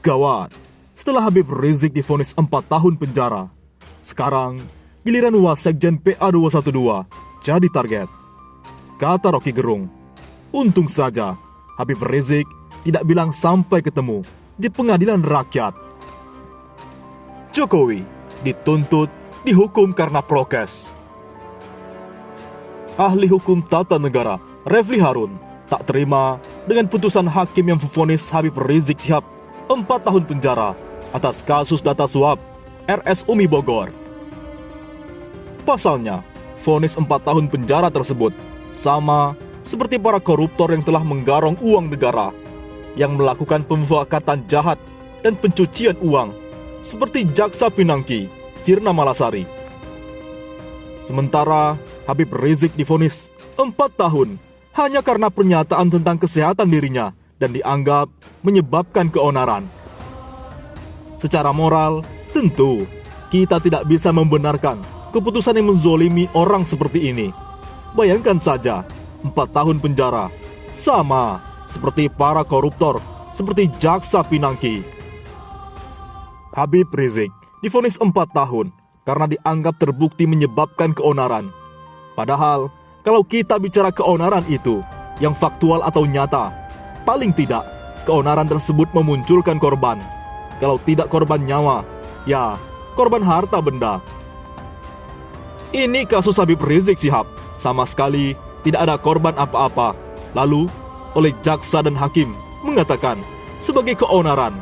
Gawat, setelah Habib Rizik divonis 4 tahun penjara, sekarang giliran Wasekjen PA212 jadi target. Kata Rocky Gerung, untung saja Habib Rizik tidak bilang sampai ketemu di pengadilan rakyat. Jokowi dituntut dihukum karena prokes. Ahli hukum tata negara Refli Harun tak terima dengan putusan hakim yang memvonis Habib Rizik Syihab 4 tahun penjara atas kasus data suap RS Umi Bogor. Pasalnya, vonis 4 tahun penjara tersebut sama seperti para koruptor yang telah menggarong uang negara, yang melakukan pemufakatan jahat dan pencucian uang, seperti Jaksa Pinangki, Sirna Malasari. Sementara Habib Rizik divonis 4 tahun hanya karena pernyataan tentang kesehatan dirinya dan dianggap menyebabkan keonaran. Secara moral, tentu kita tidak bisa membenarkan keputusan yang menzolimi orang seperti ini. Bayangkan saja, 4 tahun penjara, sama seperti para koruptor, seperti Jaksa Pinangki. Habib Rizik divonis 4 tahun karena dianggap terbukti menyebabkan keonaran. Padahal, kalau kita bicara keonaran itu, yang faktual atau nyata, paling tidak, keonaran tersebut memunculkan korban. Kalau tidak korban nyawa, ya korban harta benda. Ini kasus Habib Rizik Syihab, sama sekali tidak ada korban apa-apa. Lalu, oleh jaksa dan hakim mengatakan sebagai keonaran.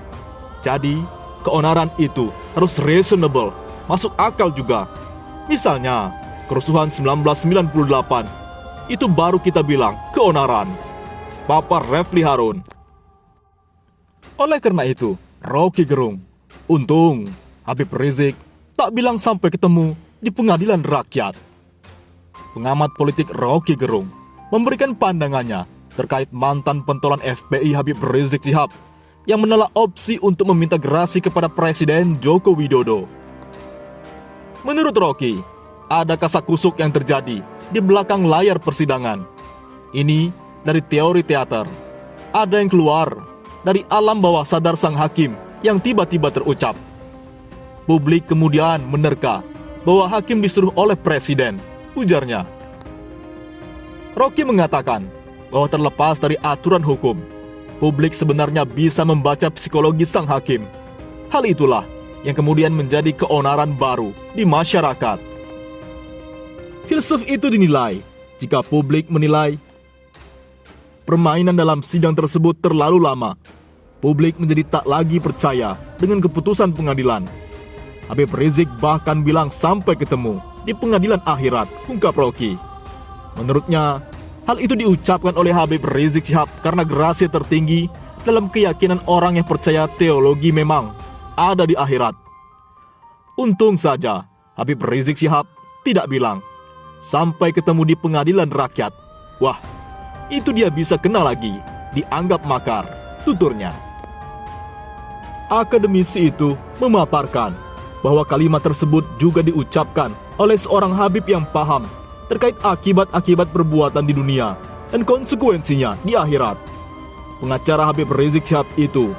Jadi, keonaran itu harus reasonable, masuk akal juga. Misalnya, kerusuhan 1998, itu baru kita bilang keonaran. Papar Refli Harun. Oleh karena itu, Rocky Gerung, untung Habib Rizik tak bilang sampai ketemu di pengadilan rakyat. Pengamat politik Rocky Gerung memberikan pandangannya terkait mantan pentolan FPI Habib Rizik Syihab yang menolak opsi untuk meminta gerasi kepada Presiden Joko Widodo. Menurut Rocky, ada kasakusuk yang terjadi di belakang layar persidangan. Ini dari teori teater. Ada yang keluar dari alam bawah sadar sang hakim yang tiba-tiba terucap. Publik kemudian menerka bahwa hakim disuruh oleh presiden, ujarnya. Rocky mengatakan bahwa terlepas dari aturan hukum, publik sebenarnya bisa membaca psikologi sang hakim. Hal itulah yang kemudian menjadi keonaran baru di masyarakat. Filsuf itu dinilai jika publik menilai permainan dalam sidang tersebut terlalu lama, publik menjadi tak lagi percaya dengan keputusan pengadilan. Habib Rizik bahkan bilang sampai ketemu di pengadilan akhirat, ungkap Rocky. Menurutnya, hal itu diucapkan oleh Habib Rizik Syihab karena gerasi tertinggi dalam keyakinan orang yang percaya teologi memang ada di akhirat. Untung saja Habib Rizik Syihab tidak bilang sampai ketemu di pengadilan rakyat. Wah, itu dia bisa kena lagi, dianggap makar, tuturnya. Akademisi itu memaparkan bahwa kalimat tersebut juga diucapkan oleh seorang Habib yang paham terkait akibat-akibat perbuatan di dunia dan konsekuensinya di akhirat. Pengacara Habib Rizik Syihab itu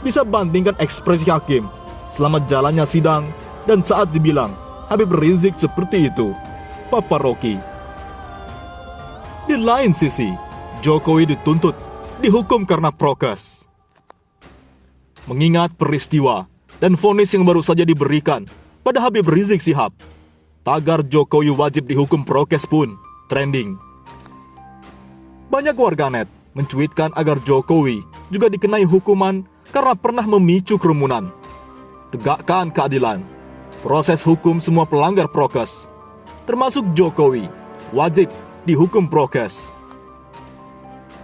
bisa bandingkan ekspresi hakim selama jalannya sidang dan saat dibilang Habib Rizik seperti itu, Papa Rocky. Di lain sisi, Jokowi dituntut dihukum karena prokes. Mengingat peristiwa dan vonis yang baru saja diberikan pada Habib Rizik Syihab, tagar Jokowi wajib dihukum prokes pun trending. Banyak warganet mencuitkan agar Jokowi juga dikenai hukuman karena pernah memicu kerumunan. Tegakkan keadilan. Proses hukum semua pelanggar prokes, termasuk Jokowi, wajib dihukum prokes.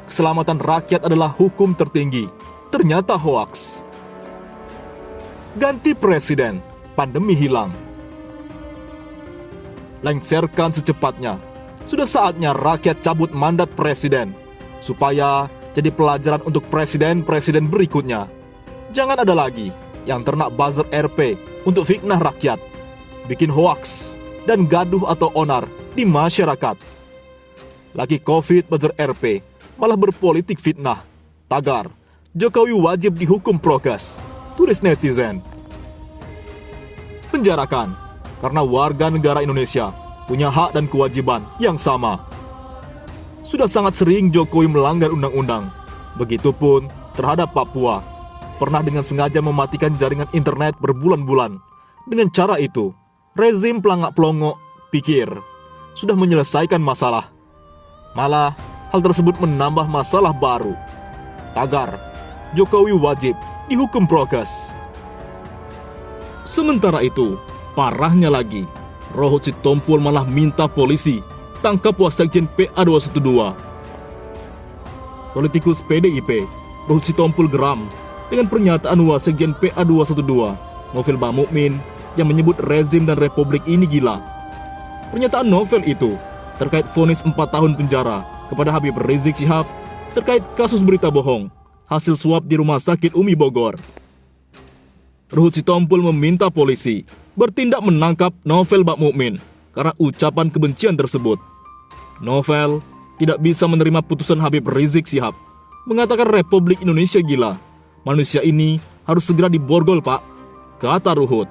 Keselamatan rakyat adalah hukum tertinggi. Ternyata hoaks. Ganti presiden, pandemi hilang. Lengserkan secepatnya. Sudah saatnya rakyat cabut mandat presiden, supaya jadi pelajaran untuk presiden-presiden berikutnya. Jangan ada lagi yang ternak buzzer RP untuk fitnah rakyat, bikin hoaks dan gaduh atau onar di masyarakat. Lagi COVID buzzer RP, malah berpolitik fitnah. Tagar, Jokowi wajib dihukum prokes. tulis netizen. Penjarakan, karena warga negara Indonesia punya hak dan kewajiban yang sama. Sudah sangat sering Jokowi melanggar undang-undang, begitupun terhadap Papua. Pernah dengan sengaja mematikan jaringan internet berbulan-bulan. Dengan cara itu, rezim pelangak-pelongok pikir sudah menyelesaikan masalah. Malah, hal tersebut menambah masalah baru. Tagar, Jokowi wajib dihukum prokes. Sementara itu, parahnya lagi, Rohut Sitompul malah minta polisi tangkap Wasekjen PA212. Politikus PDIP, Rohut Sitompul geram dengan pernyataan Wasekjen PA212, Novel Bamukmin, yang menyebut rezim dan republik ini gila. Pernyataan Novel itu terkait vonis 4 tahun penjara kepada Habib Rizik Syihab terkait kasus berita bohong hasil suap di Rumah Sakit Umi Bogor. Rohut Sitompul meminta polisi bertindak menangkap Novel Bamukmin karena ucapan kebencian tersebut. Novel tidak bisa menerima putusan Habib Rizik Syihab, mengatakan Republik Indonesia gila. Manusia ini harus segera diborgol, Pak, kata Rohut.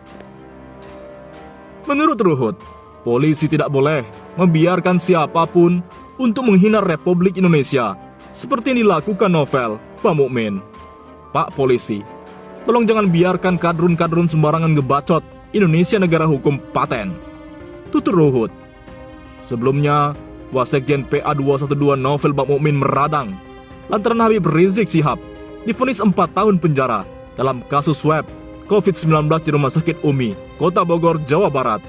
Menurut Rohut, polisi tidak boleh membiarkan siapapun untuk menghina Republik Indonesia seperti yang dilakukan Novel Bamukmin. Pak polisi, tolong jangan biarkan kadrun-kadrun sembarangan ngebacot Indonesia negara hukum paten, tutur Rohut. Sebelumnya, Wasekjen PA212 Novel Bamukmin meradang lantaran Habib Rizik Syihab divonis 4 tahun penjara dalam kasus swab COVID-19 di Rumah Sakit Umi, Kota Bogor, Jawa Barat.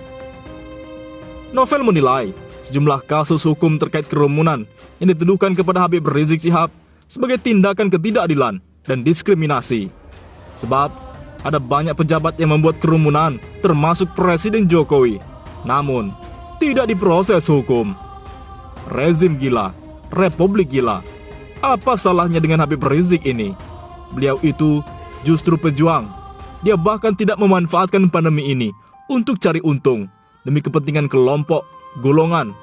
Novel menilai sejumlah kasus hukum terkait kerumunan yang dituduhkan kepada Habib Rizik Syihab sebagai tindakan ketidakadilan dan diskriminasi. Sebab ada banyak pejabat yang membuat kerumunan, termasuk Presiden Jokowi, namun tidak diproses hukum. Rezim gila, Republik gila. Apa salahnya dengan Habib Rizik ini? Beliau itu justru pejuang. Dia bahkan tidak memanfaatkan pandemi ini untuk cari untung demi kepentingan kelompok, golongan.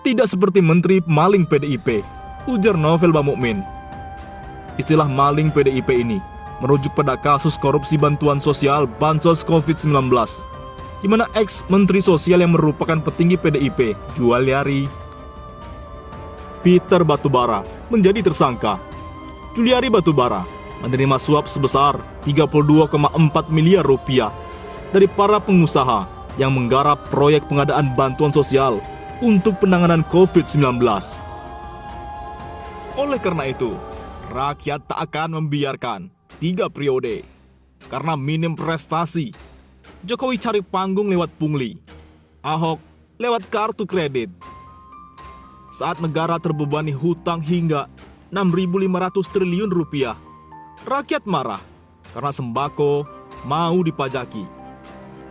Tidak seperti menteri maling PDIP, ujar Novel Bamukmin. Istilah maling PDIP ini merujuk pada kasus korupsi bantuan sosial Bansos COVID-19, di mana ex-menteri sosial yang merupakan petinggi PDIP, Juliari Peter Batubara, menjadi tersangka. Juliari Batubara menerima suap sebesar 32,4 miliar rupiah dari para pengusaha yang menggarap proyek pengadaan bantuan sosial untuk penanganan COVID-19. Oleh karena itu, rakyat tak akan membiarkan 3 periode. Karena minim prestasi, Jokowi cari panggung lewat pungli, Ahok lewat kartu kredit. Saat negara terbebani hutang hingga 6.500 triliun rupiah, rakyat marah karena sembako mau dipajaki.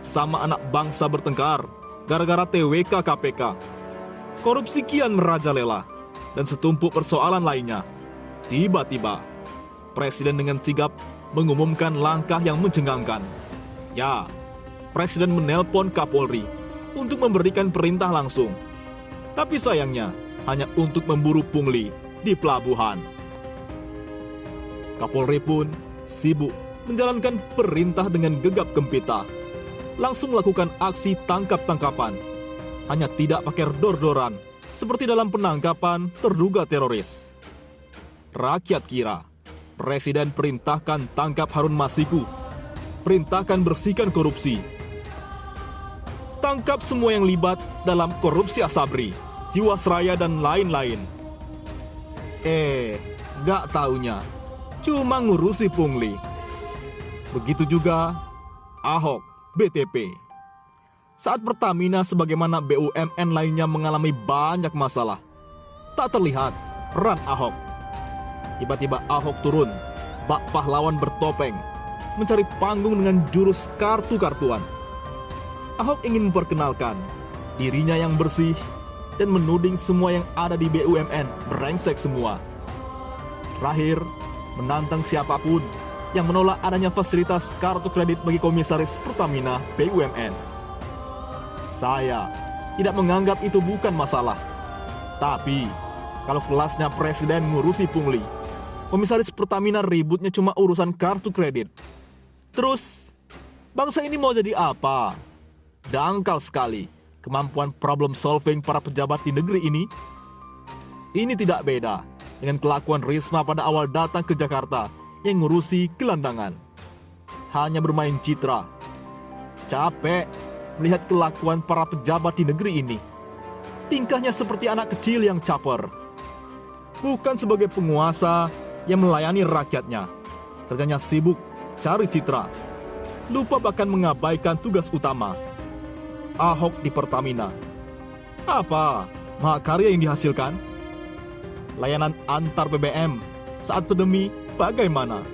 Sama anak bangsa bertengkar gara-gara TWK KPK. Korupsi kian merajalela dan setumpuk persoalan lainnya. Tiba-tiba, Presiden dengan sigap mengumumkan langkah yang mencengangkan. Ya, Presiden menelpon Kapolri untuk memberikan perintah langsung. Tapi sayangnya, hanya untuk memburu pungli di pelabuhan. Kapolri pun sibuk menjalankan perintah dengan gegap gempita. Langsung melakukan aksi tangkap-tangkapan. Hanya tidak pakai dor-doran, seperti dalam penangkapan terduga teroris. Rakyat kira, Presiden perintahkan tangkap Harun Masiku, perintahkan bersihkan korupsi. Tangkap semua yang libat dalam korupsi Asabri, Jiwasraya dan lain-lain. Gak taunya cuma ngurusi pungli. Begitu juga Ahok, BTP. Saat Pertamina sebagaimana BUMN lainnya mengalami banyak masalah, tak terlihat peran Ahok. Tiba-tiba Ahok turun, bak pahlawan bertopeng, mencari panggung dengan jurus kartu-kartuan. Ahok ingin memperkenalkan dirinya yang bersih dan menuding semua yang ada di BUMN brengsek semua. Terakhir, menantang siapapun yang menolak adanya fasilitas kartu kredit bagi komisaris Pertamina BUMN. Saya tidak menganggap itu bukan masalah. Tapi, kalau kelasnya Presiden ngurusi pungli, komisaris Pertamina ributnya cuma urusan kartu kredit. Terus, bangsa ini mau jadi apa? Dangkal sekali kemampuan problem solving para pejabat di negeri ini. Ini tidak beda dengan kelakuan Risma pada awal datang ke Jakarta yang ngurusi gelandangan. Hanya bermain citra. Capek melihat kelakuan para pejabat di negeri ini. Tingkahnya seperti anak kecil yang caper. Bukan sebagai penguasa yang melayani rakyatnya. Kerjanya sibuk cari citra. Lupa bahkan mengabaikan tugas utama. Ahok di Pertamina. Apa mahakarya yang dihasilkan? Layanan antar BBM saat pandemi bagaimana?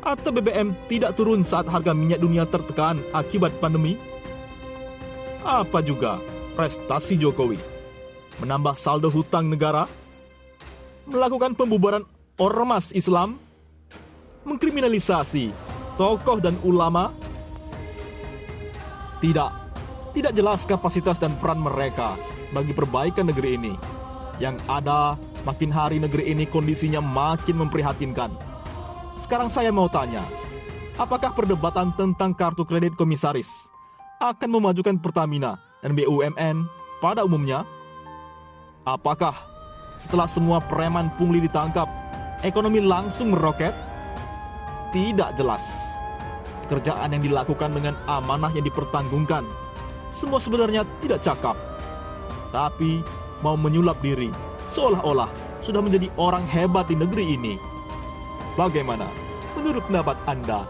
Atau BBM tidak turun saat harga minyak dunia tertekan akibat pandemi? Apa juga prestasi Jokowi? Menambah saldo hutang negara? Melakukan pembubaran ormas Islam? Mengkriminalisasi tokoh dan ulama? Tidak jelas kapasitas dan peran mereka bagi perbaikan negeri ini. Yang ada, makin hari negeri ini kondisinya makin memprihatinkan. Sekarang saya mau tanya, apakah perdebatan tentang kartu kredit komisaris akan memajukan Pertamina dan BUMN pada umumnya? Apakah setelah semua preman pungli ditangkap, ekonomi langsung meroket? Tidak jelas. Pekerjaan yang dilakukan dengan amanah yang dipertanggungkan, semua sebenarnya tidak cakap. Tapi mau menyulap diri, seolah-olah sudah menjadi orang hebat di negeri ini. Bagaimana menurut pendapat Anda?